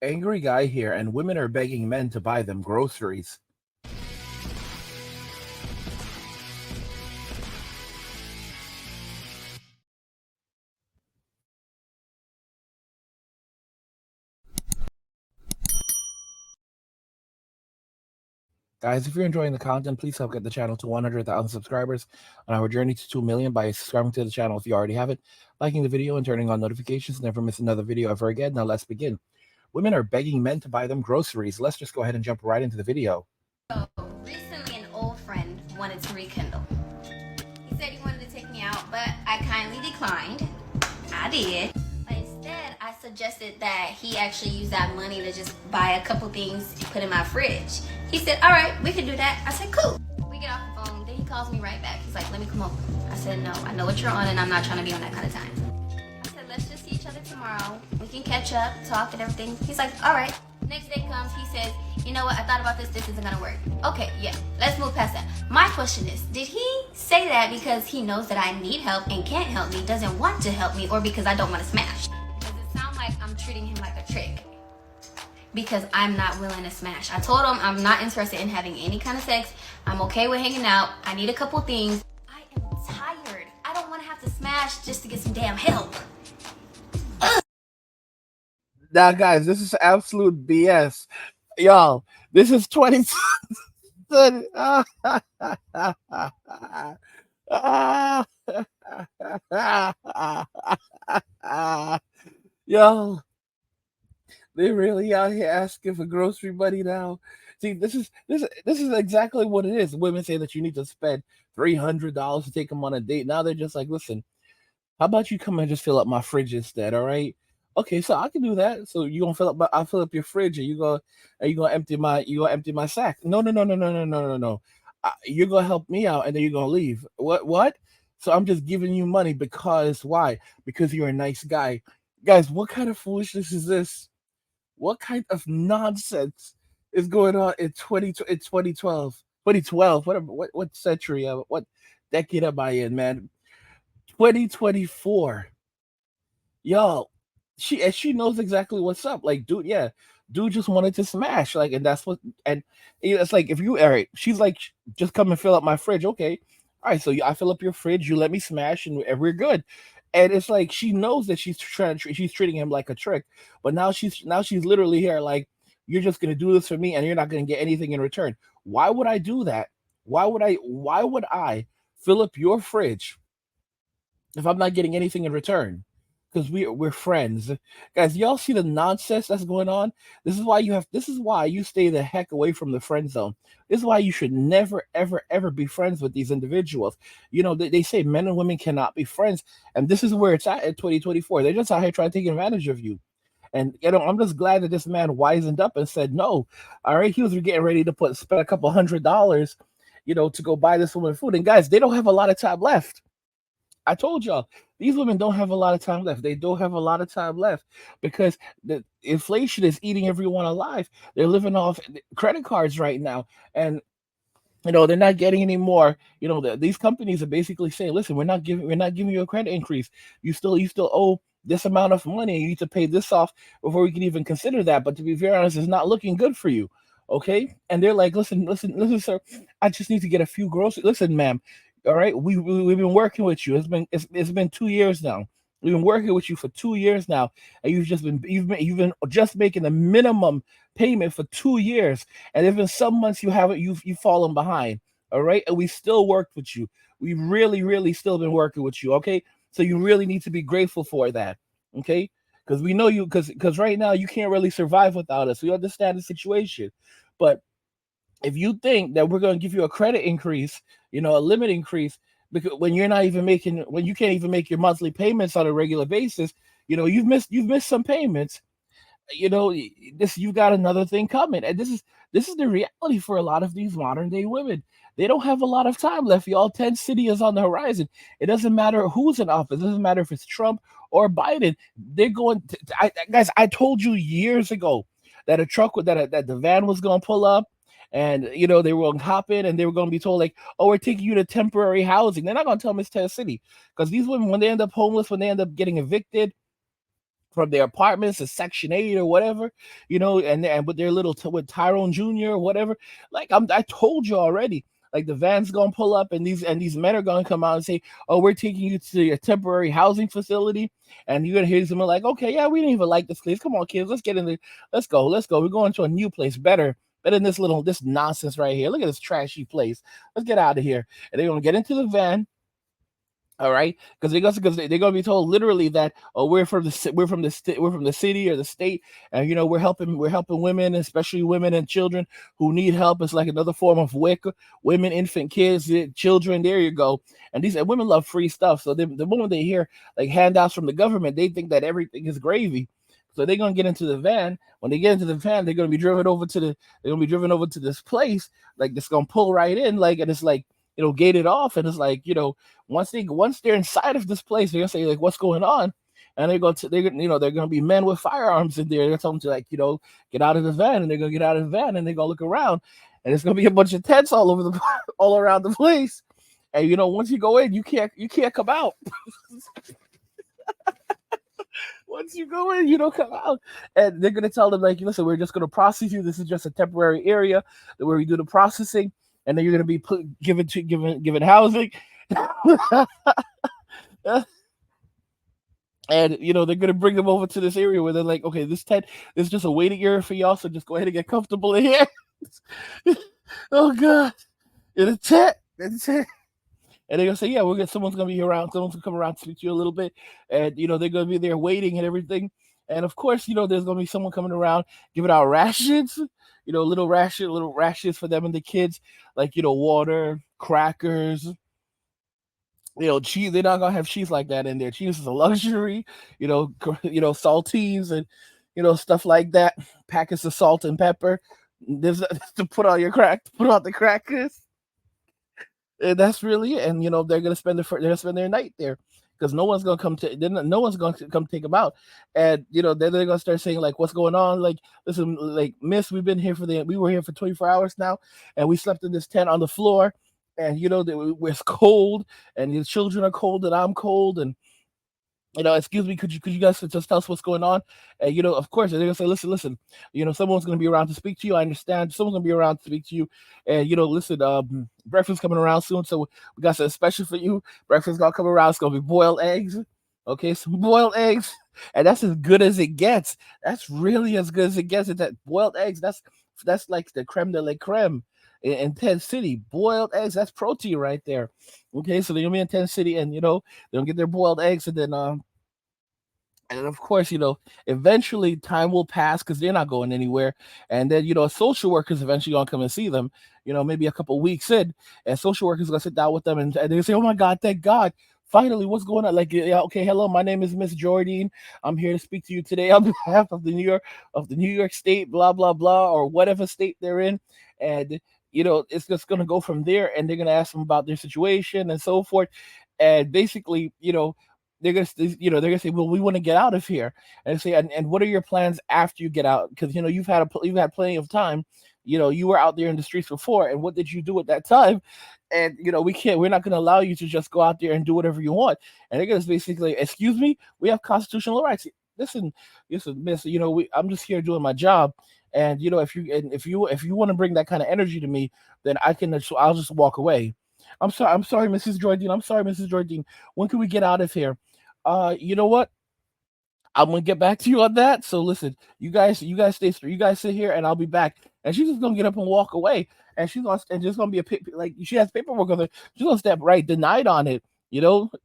Angry guy here, and women are begging men to buy them groceries. Guys, if you're enjoying the content, please help get the channel to 100,000 subscribers on our journey to 2 million by subscribing to the channel if you already have it, liking the video, and turning on notifications. Never miss another video ever again. Now let's begin. Women are begging men to buy them groceries. Let's just go ahead and jump right into the video. So recently an old friend wanted to rekindle. He said he wanted to take me out, but I kindly declined. I did. But instead, I suggested that he actually use that money to just buy a couple things to put in my fridge. He said, all right, we can do that. I said, cool. We get off the phone, then he calls me right back. He's like, let me come over. I said, no, I know what you're on and I'm not trying to be on that kind of time. I said, let's just see each other tomorrow. We can catch up, talk and everything. He's like, all right. Next day comes, he says, you know what, I thought about this isn't gonna work. Okay, yeah, let's move past that. My question is, did he say that because he knows that I need help and can't help me, doesn't want to help me, or because I don't want to smash? Does it sound like I'm treating him like a trick? Because I'm not willing to smash. I told him I'm not interested in having any kind of sex. I'm okay with hanging out. I need a couple things. I am tired. I don't want to have to smash just to get some damn help. Now, guys, this is absolute BS. Y'all, this is 20. Y'all, they really out here asking for grocery money now. See, this is exactly what it is. Women say that you need to spend $300 to take them on a date. Now they're just like, listen, how about you come and just fill up my fridge instead? All right. Okay, so I can do that. So you gonna fill up I'll fill up your fridge, and you gonna empty my sack. No, no, no, no, no, no, no, no, no. You're gonna help me out, and then you're gonna leave. What? So I'm just giving you money because why? Because you're a nice guy. Guys, what kind of foolishness is this? What kind of nonsense is going on in 2012? 2012. What century? What decade am I in, man? 2024. Y'all, she knows exactly what's up. Like, dude, yeah, dude just wanted to smash. Like, and that's what, and it's like, if you, all right, she's like, just come and fill up my fridge. Okay. All right. So I fill up your fridge, you let me smash, and we're good. And it's like, she knows that she's treating him like a trick, but now she's literally here. Like, you're just going to do this for me and you're not going to get anything in return. Why would I do that? Why would I fill up your fridge if I'm not getting anything in return? Because we're friends, guys. Y'all see the nonsense that's going on. This is why you stay the heck away from the friend zone. This is why you should never ever ever be friends with these individuals. They say men and women cannot be friends, and this is where it's at in 2024. They're just out here trying to take advantage of you. And I'm just glad that this man wisened up and said no. All right, he was getting ready to spend a couple $100, to go buy this woman food. And guys, they don't have a lot of time left. I told y'all, these women don't have a lot of time left. They don't have a lot of time left because the inflation is eating everyone alive. They're living off credit cards right now, and they're not getting any more. These companies are basically saying, "Listen, we're not giving you a credit increase. You still owe this amount of money. You need to pay this off before we can even consider that." But to be very honest, it's not looking good for you. Okay, and they're like, listen, sir, I just need to get a few groceries. Listen, ma'am, all right, we've been working with you. It's been 2 years now. We've been working with you for 2 years now, and you've been just making the minimum payment for 2 years, and there's been some months you've fallen behind. All right, and we still worked with you. We really, really still been working with you. Okay, so you really need to be grateful for that. Okay, because we know you, because right now you can't really survive without us. We understand the situation, but if you think that we're going to give you a credit increase, a limit increase, because when you can't even make your monthly payments on a regular basis, you've missed some payments. This you got another thing coming, and this is the reality for a lot of these modern day women. They don't have a lot of time left, y'all. 10 city is on the horizon. It doesn't matter who's in office. It doesn't matter if it's Trump or Biden. They're going to, guys, I told you years ago that a truck that the van was going to pull up, and they were going to hop in, and they were going to be told, like, oh, we're taking you to temporary housing. They're not going to tell them it's 10 city, because these women, when they end up homeless, when they end up getting evicted, from their apartments to Section 8 or whatever, and with their little with Tyrone Jr. or whatever. Like I told you already. Like the van's gonna pull up, and these men are gonna come out and say, "Oh, we're taking you to a temporary housing facility," and you're gonna hear them like, "Okay, yeah, we didn't even like this place. Come on, kids, let's get in there. Let's go. We're going to a new place, better than this nonsense right here. Look at this trashy place. Let's get out of here." And they're gonna get into the van, all right, because they're gonna be told literally that, oh, we're from the city or the state, and we're helping women, especially women and children who need help. It's like another form of WIC, women, infant, kids, children. There you go. And these women love free stuff, so the moment they hear like handouts from the government, they think that everything is gravy. So they're gonna get into the van. When they get into the van, they're gonna be driven over to this place, like that's gonna pull right in, like, and it's like, gated off, and it's like, once they're inside of this place, they're gonna say like, "What's going on?" And they're gonna be men with firearms in there. They're telling them to, like, get out of the van, and they're gonna get out of the van, and they're gonna look around, and it's gonna be a bunch of tents all over all around the place. And once you go in, you can't come out. Once you go in, you don't come out. And they're gonna tell them like, "Listen, we're just gonna process you. This is just a temporary area where we do the processing, and then you're gonna be given housing." And they're gonna bring them over to this area where they're like, "Okay, this tent is just a waiting area for y'all, so just go ahead and get comfortable in here." Oh god, in a tent, and they're gonna say, "Yeah, someone's gonna be around. Someone's gonna come around to speak to you a little bit," and they're gonna be there waiting and everything. And of course, there's gonna be someone coming around giving out rations, little rations for them and the kids, like water, crackers. Cheese. They're not gonna have cheese like that in there. Cheese is a luxury. Saltines and stuff like that. Packets of salt and pepper. There's to put on put on the crackers. And that's really it. And they're gonna spend their night there because no one's gonna come take them out. And then they're gonna start saying like, "What's going on? Like, listen, like, miss, we were here for 24 hours now, and we slept in this tent on the floor, and it's cold, and the children are cold, and I'm cold, and excuse me, could you guys just tell us what's going on?" And of course, they're gonna say, "Listen, someone's gonna be around to speak to you. I understand. Someone's gonna be around to speak to you. And listen, breakfast coming around soon, so we got something special for you. Breakfast gonna come around. It's gonna be boiled eggs. Okay, some boiled eggs, and that's as good as it gets. That's really as good as it gets. It's that boiled eggs. That's like the creme de la creme." In Tent City, boiled eggs, that's protein right there. Okay, so they're gonna be in Tent City, and they'll get their boiled eggs, and of course, eventually time will pass because they're not going anywhere. And then, social workers eventually gonna come and see them, maybe a couple weeks in, and social workers gonna sit down with them, and they say, "Oh my God, thank God. Finally, what's going on?" Like, "Yeah, okay, hello, my name is Miss Jordine. I'm here to speak to you today on behalf of the New York State, blah blah blah, or whatever state they're in." And it's just gonna go from there, and they're gonna ask them about their situation and so forth. And basically, they're gonna say, "Well, we want to get out of here." And say, "And what are your plans after you get out? Because you've had plenty of time. You were out there in the streets before, and what did you do at that time? And we're not going to allow you to just go out there and do whatever you want." And they're gonna basically, "Excuse me, we have constitutional rights. Listen, miss, I'm just here doing my job. And if you want to bring that kind of energy to me, then I'll just walk away. I'm sorry, Mrs. Jordan. I'm sorry, Mrs. Jordan. When can we get out of here?" You know what? I'm gonna get back to you on that. So listen, you guys sit here, and I'll be back. And she's just gonna get up and walk away, and just gonna be like, she has paperwork on her. She's gonna step right, denied on it,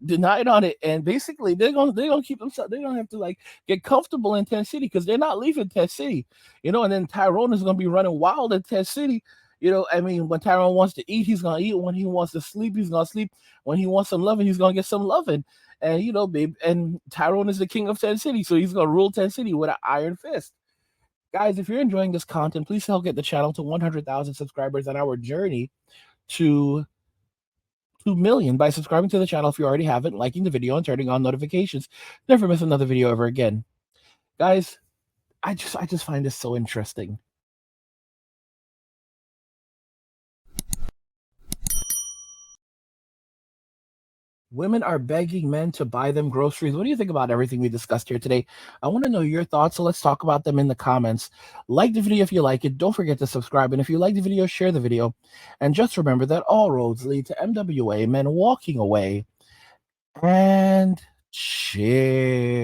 denied on it, and basically they're gonna keep themselves. They're gonna have to like get comfortable in Tent City because they're not leaving Tent City, And then Tyrone is gonna be running wild in Tent City. I mean, when Tyrone wants to eat, he's gonna eat. When he wants to sleep, he's gonna sleep. When he wants some loving, he's gonna get some loving. And babe, and Tyrone is the king of Tent City, so he's gonna rule Tent City with an iron fist. Guys, if you're enjoying this content, please help get the channel to 100,000 subscribers on our journey to 2 million by subscribing to the channel if you already haven't, liking the video, and turning on notifications. Never miss another video ever again. Guys, I just find this so interesting. Women are begging men to buy them groceries. What do you think about everything we discussed here today? I want to know your thoughts, so let's talk about them in the comments. Like the video if you like it. Don't forget to subscribe. And if you like the video, share the video. And just remember that all roads lead to MWA, men walking away. And cheers.